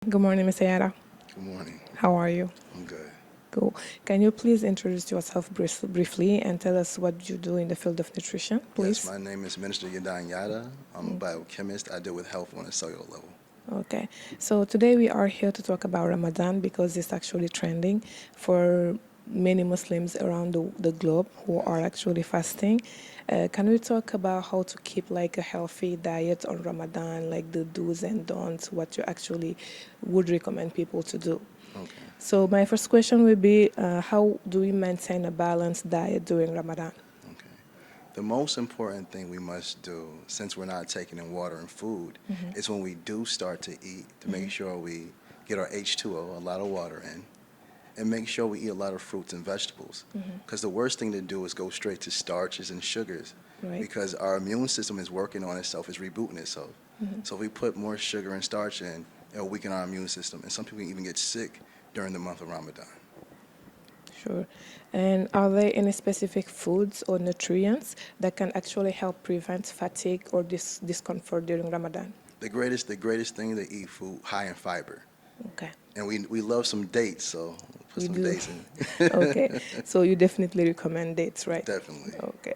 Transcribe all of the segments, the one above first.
Good morning, Mr. Yahdan. Good morning. How are you? I'm good. Cool. Can you please introduce yourself briefly and tell us what you do in the field of nutrition, Yes, please? my name is Minister Yahdan Maat YADA. I'm a biochemist. I deal with health on a cellular level. Okay. So today we are here to talk about Ramadan because it's actually trending for many Muslims around the globe who are actually fasting. Can we talk about how to keep like a healthy diet on Ramadan, like the do's and don'ts, what you actually would recommend people to do? Okay. So my first question would be, how do we maintain a balanced diet during Ramadan? Okay. The most important thing we must do, since we're not taking in water and food, is when we do start to eat, to make sure we get our H2O, a lot of water in, and make sure we eat a lot of fruits and vegetables. Because the worst thing to do is go straight to starches and sugars, Right. because our immune system is working on itself, is rebooting itself. So if we put more sugar and starch in, it'll weaken our immune system, and some people even get sick during the month of Ramadan. Sure. And are there any specific foods or nutrients that can actually help prevent fatigue or discomfort during Ramadan? The greatest thing to eat food high in fiber, Okay. and we love some dates, so put You some do. dates in. Okay. So you definitely recommend dates, right? Definitely. Okay.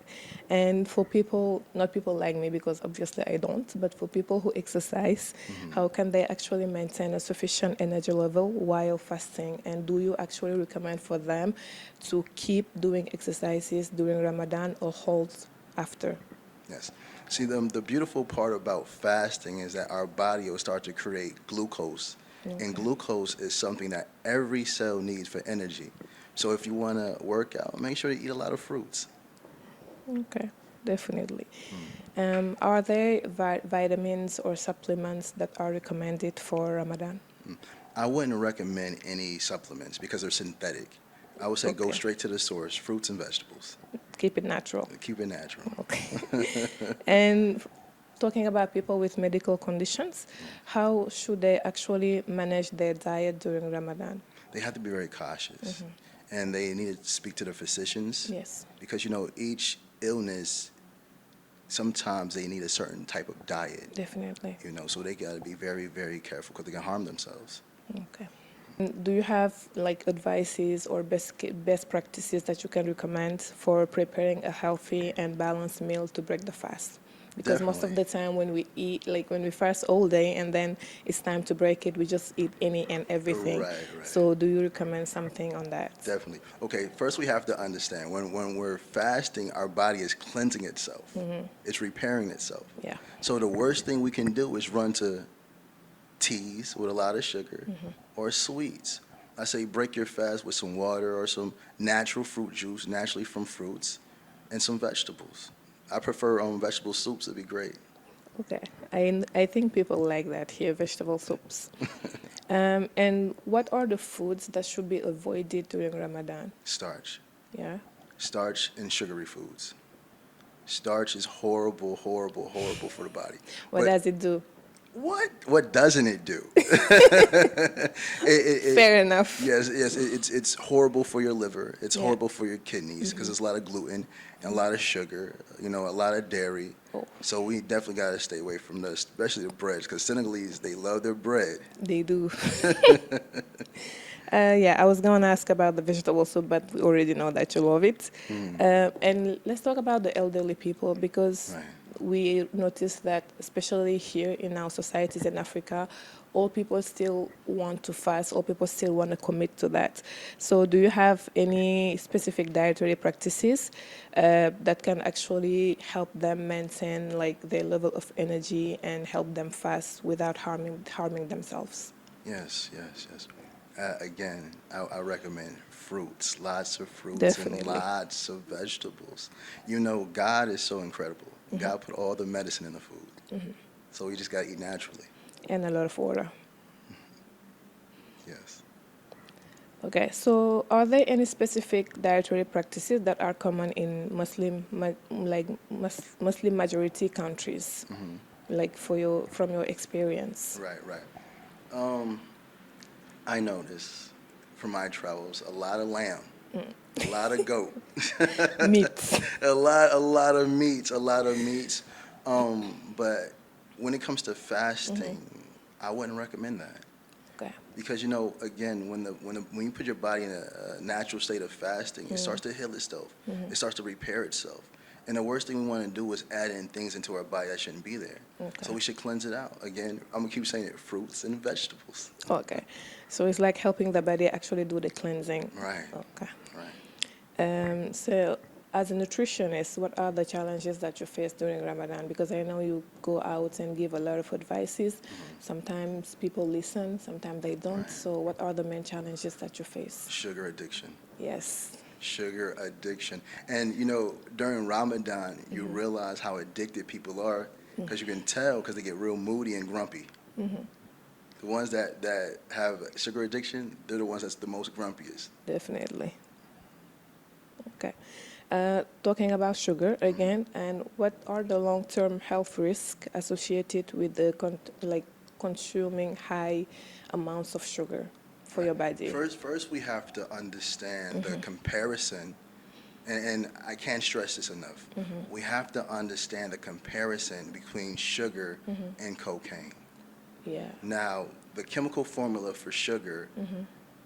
And for people, not people like me, because obviously I don't, but for people who exercise, how can they actually maintain a sufficient energy level while fasting? And do you actually recommend for them to keep doing exercises during Ramadan or hold after? Yes. See, the beautiful part about fasting is that our body will start to create glucose, and glucose is something that every cell needs for energy. So if you want to work out, make sure you eat a lot of fruits. Okay, definitely. Are there vitamins or supplements that are recommended for Ramadan? I wouldn't recommend any supplements because they're synthetic. I would say go Okay. straight to the source, fruits and vegetables. Keep it natural. Keep it natural. Okay. And talking about people with medical conditions, how should they actually manage their diet during Ramadan? They have to be very cautious, and they need to speak to their physicians, Yes, because each illness, sometimes they need a certain type of diet, definitely. so they got to be very, very careful because they can harm themselves. Okay. Do you have like advices or best practices that you can recommend for preparing a healthy and balanced meal to break the fast? Because most of Definitely. the time when we eat, like when we fast all day and then it's time to break it, we just eat any and everything. Right, right. So do you recommend something on that? Definitely. Okay, first we have to understand when we're fasting, our body is cleansing itself. It's repairing itself. Yeah. So the worst thing we can do is run to teas with a lot of sugar or sweets. I say break your fast with some water or some natural fruit juice, naturally from fruits, and some vegetables. I prefer vegetable soups. It'd be great. Okay. I think people like that here, vegetable soups. And what are the foods that should be avoided during Ramadan? Starch. Yeah. Starch and sugary foods. Starch is horrible, horrible, horrible for the body. What But does it do? what doesn't it do? It, Fair enough. yes, yes, it's horrible for your liver. It's Yeah. horrible for your kidneys because there's a lot of gluten and a lot of sugar. A lot of dairy. Oh. So we definitely got to stay away from this, especially the breads, because Senegalese, they love their bread. They do. Yeah, I was going to ask about the vegetable soup, but we already know that you love it. And let's talk about the elderly people because Right. we notice that, especially here in our societies in Africa, all people still want to fast, all people still want to commit to that. So do you have any specific dietary practices that can actually help them maintain like their level of energy and help them fast without harming themselves? Yes, yes, yes. Again, I recommend fruits, lots of fruits and Definitely. lots of vegetables. God is so incredible. God put all the medicine in the food. So we just got to eat naturally. And a lot of water. Yes. Okay, so are there any specific dietary practices that are common in Muslim majority countries, like from your experience? Right, right. Um, I notice from my travels a lot of lamb, a lot of goat, Meats. a lot of meats, a lot of meats. But when it comes to fasting, I wouldn't recommend that. Okay. Because, again, when you put your body in a natural state of fasting, it starts to heal itself. It starts to repair itself. And the worst thing we want to do is add in things into our body that shouldn't be there. Okay. So we should cleanse it out. Again, I'm going to keep saying it, fruits and vegetables. Okay. So it's like helping the body actually do the cleansing. Right. Okay. Right. So as a nutritionist, what are the challenges that you face during Ramadan? Because I know you go out and give a lot of advices. Sometimes people listen, sometimes they don't. Right. So what are the main challenges that you face? Sugar addiction. Yes. Sugar addiction. And, during Ramadan, you realize how addicted people are because you can tell because they get real moody and grumpy. The ones that have sugar addiction, they're the ones that's the most grumpiest. Definitely. Okay. Talking about sugar again, and what are the long-term health risks associated with the consuming high amounts of sugar for your body? First we have to understand the comparison, and I can't stress this enough. We have to understand the comparison between sugar and cocaine. Yeah. Now, the chemical formula for sugar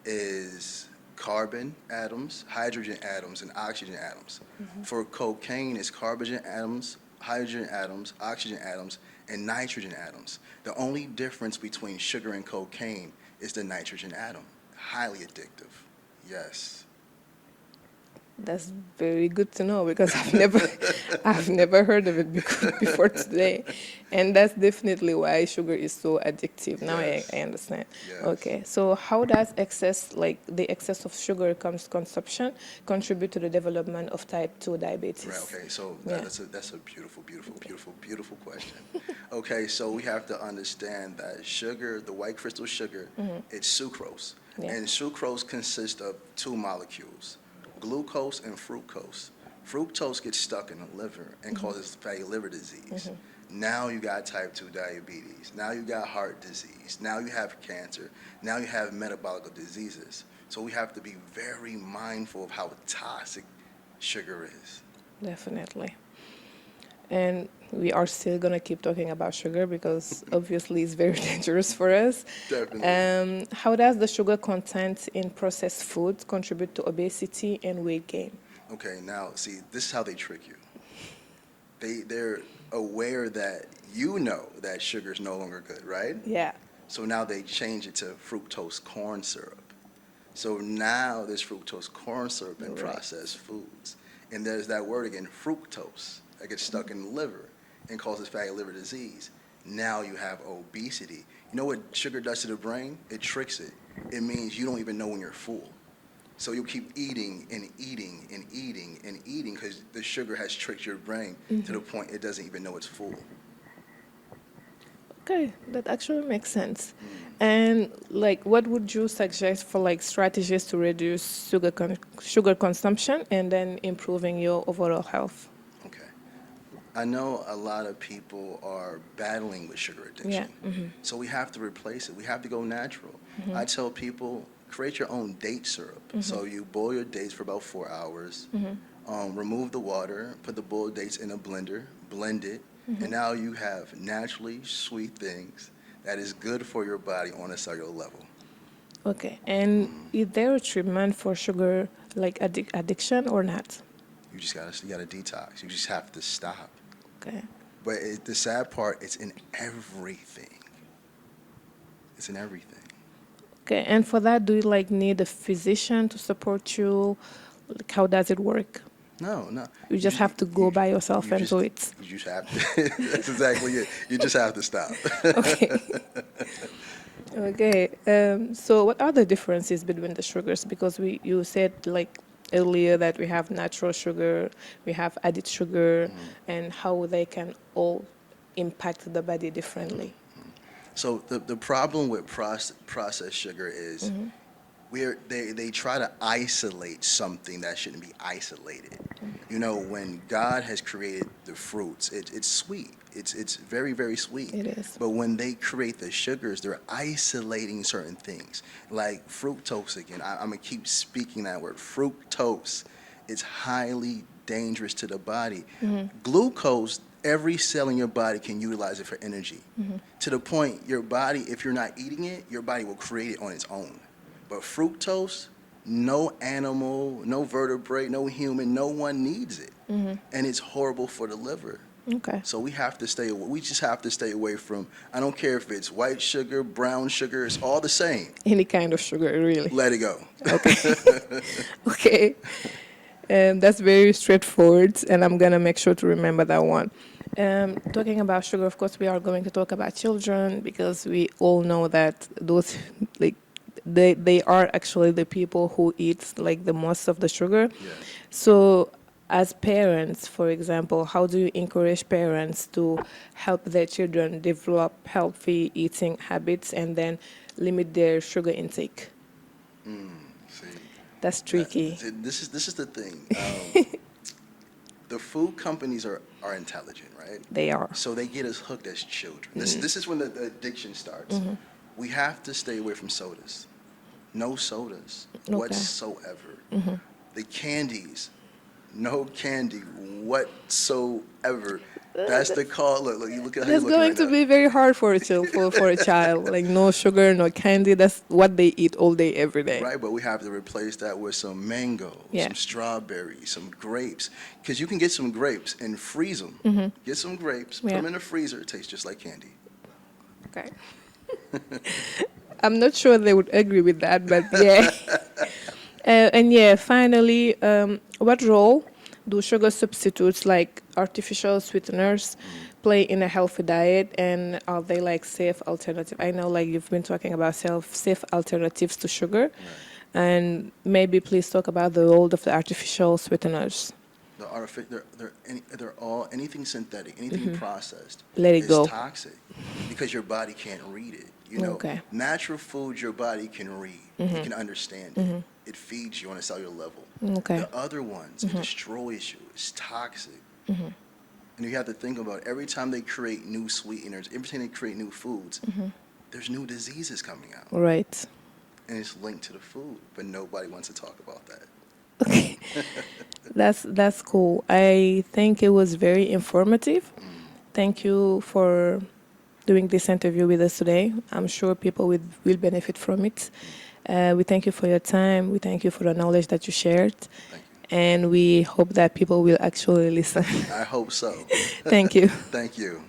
is carbon atoms, hydrogen atoms, and oxygen atoms. For cocaine, it's carbon atoms, hydrogen atoms, oxygen atoms, and nitrogen atoms. The only difference between sugar and cocaine is the nitrogen atom. Highly addictive. Yes. That's very good to know because I've never heard of it before today, and that's definitely why sugar is so addictive. Now Yes. I understand. Yes. Okay, so how does the excess of sugar consumption contribute to the development of type 2 diabetes? Right, okay, so Yeah. that's a beautiful question. Okay, so we have to understand that sugar, the white crystal sugar, it's sucrose. Yeah. And sucrose consists of two molecules, glucose and fructose. Fructose gets stuck in the liver and causes fatty liver disease. Now you got type 2 diabetes. Now you got heart disease. Now you have cancer. Now you have metabolic diseases. So we have to be very mindful of how toxic sugar is. Definitely. And we are still going to keep talking about sugar because obviously it's very dangerous for us. Definitely. How does the sugar content in processed foods contribute to obesity and weight gain? Okay, now see, this is how they trick you. They're aware that that sugar is no longer good, right? Yeah. So now they change it to fructose corn syrup. So now there's fructose corn syrup in Right. processed foods. And there's that word again, fructose, that gets stuck in the liver and causes fatty liver disease. Now you have obesity. You know what sugar does to the brain? It tricks it. It means you don't even know when you're full. So you'll keep eating and eating and eating and eating because the sugar has tricked your brain to the point it doesn't even know it's full. Okay, that actually makes sense. And what would you suggest for strategies to reduce sugar consumption and then improving your overall health? Okay. I know a lot of people are battling with sugar addiction. Yeah. So we have to replace it. We have to go natural. I tell people, create your own date syrup. So you boil your dates for about 4 hours, remove the water, put the boiled dates in a blender, blend it, and now you have naturally sweet things that is good for your body on a cellular level. Okay, and is there a treatment for sugar addiction or not? You gotta detox. You just have to stop. Okay. But the sad part, it's in everything. It's in everything. Okay, and for that, do you need a physician to support you? How does it work? No. You just have to go by yourself and do it. You just have to. That's exactly it. You just have to stop. Okay. Okay. So what are the differences between the sugars? Because you said earlier that we have natural sugar, we have added sugar, and how they can all impact the body differently. So the problem with processed sugar is they try to isolate something that shouldn't be isolated. When God has created the fruits, it's sweet. It's very, very sweet. It is. But when they create the sugars, they're isolating certain things. Like fructose again. I'm going to keep speaking that word. Fructose is highly dangerous to the body. Glucose, every cell in your body can utilize it for energy. To the point, your body, if you're not eating it, your body will create it on its own. But fructose, no animal, no vertebrate, no human, no one needs it. And it's horrible for the liver. Okay. So we just have to stay away from, I don't care if it's white sugar, brown sugar, it's all the same. Any kind of sugar, really. Let it go. Okay. And that's very straightforward, and I'm going to make sure to remember that one. Talking about sugar, of course, we are going to talk about children, because we all know that those, like, they are actually the people who eat, like, the most of the sugar. Yes. So as parents, for example, how do you encourage parents to help their children develop healthy eating habits and then limit their sugar intake? See, That's tricky. this is the thing. The food companies are intelligent, right? They are. So they get us hooked as children. This is when the addiction starts. We have to stay away from sodas. No sodas whatsoever. The candies, no candy whatsoever. That's the call. Look, you look at how It's you're looking going right to now. be very hard for a child, for a child. Like, no sugar, no candy. That's what they eat all day, every day. Right, but we have to replace that with some mango, Yeah. some strawberries, some grapes. Because you can get some grapes and freeze them. Get some grapes, put Yeah. them in the freezer. It tastes just like candy. Okay. I'm not sure they would agree with that, but yeah. And yeah, finally, what role do sugar substitutes like artificial sweeteners play in a healthy diet, and are they like safe alternative? I know, like, you've been talking about safe alternatives to sugar, and maybe please talk about the role of the artificial sweeteners. They're all anything synthetic, anything processed. Let it is go. toxic because your body can't read it. You know, Okay. natural food your body can read. You can understand it. It feeds you on a cellular level. Okay. The other ones, it destroys you. It's toxic. And you have to think about every time they create new sweeteners, every time they create new foods, there's new diseases coming out. Right. And it's linked to the food, but nobody wants to talk about that. Okay. That's cool. I think it was very informative. Thank you for doing this interview with us today. I'm sure people will benefit from it. We thank you for your time. We thank you for the knowledge that you shared. Thank you. And we hope that people will actually listen. I hope so. Thank you. Thank you.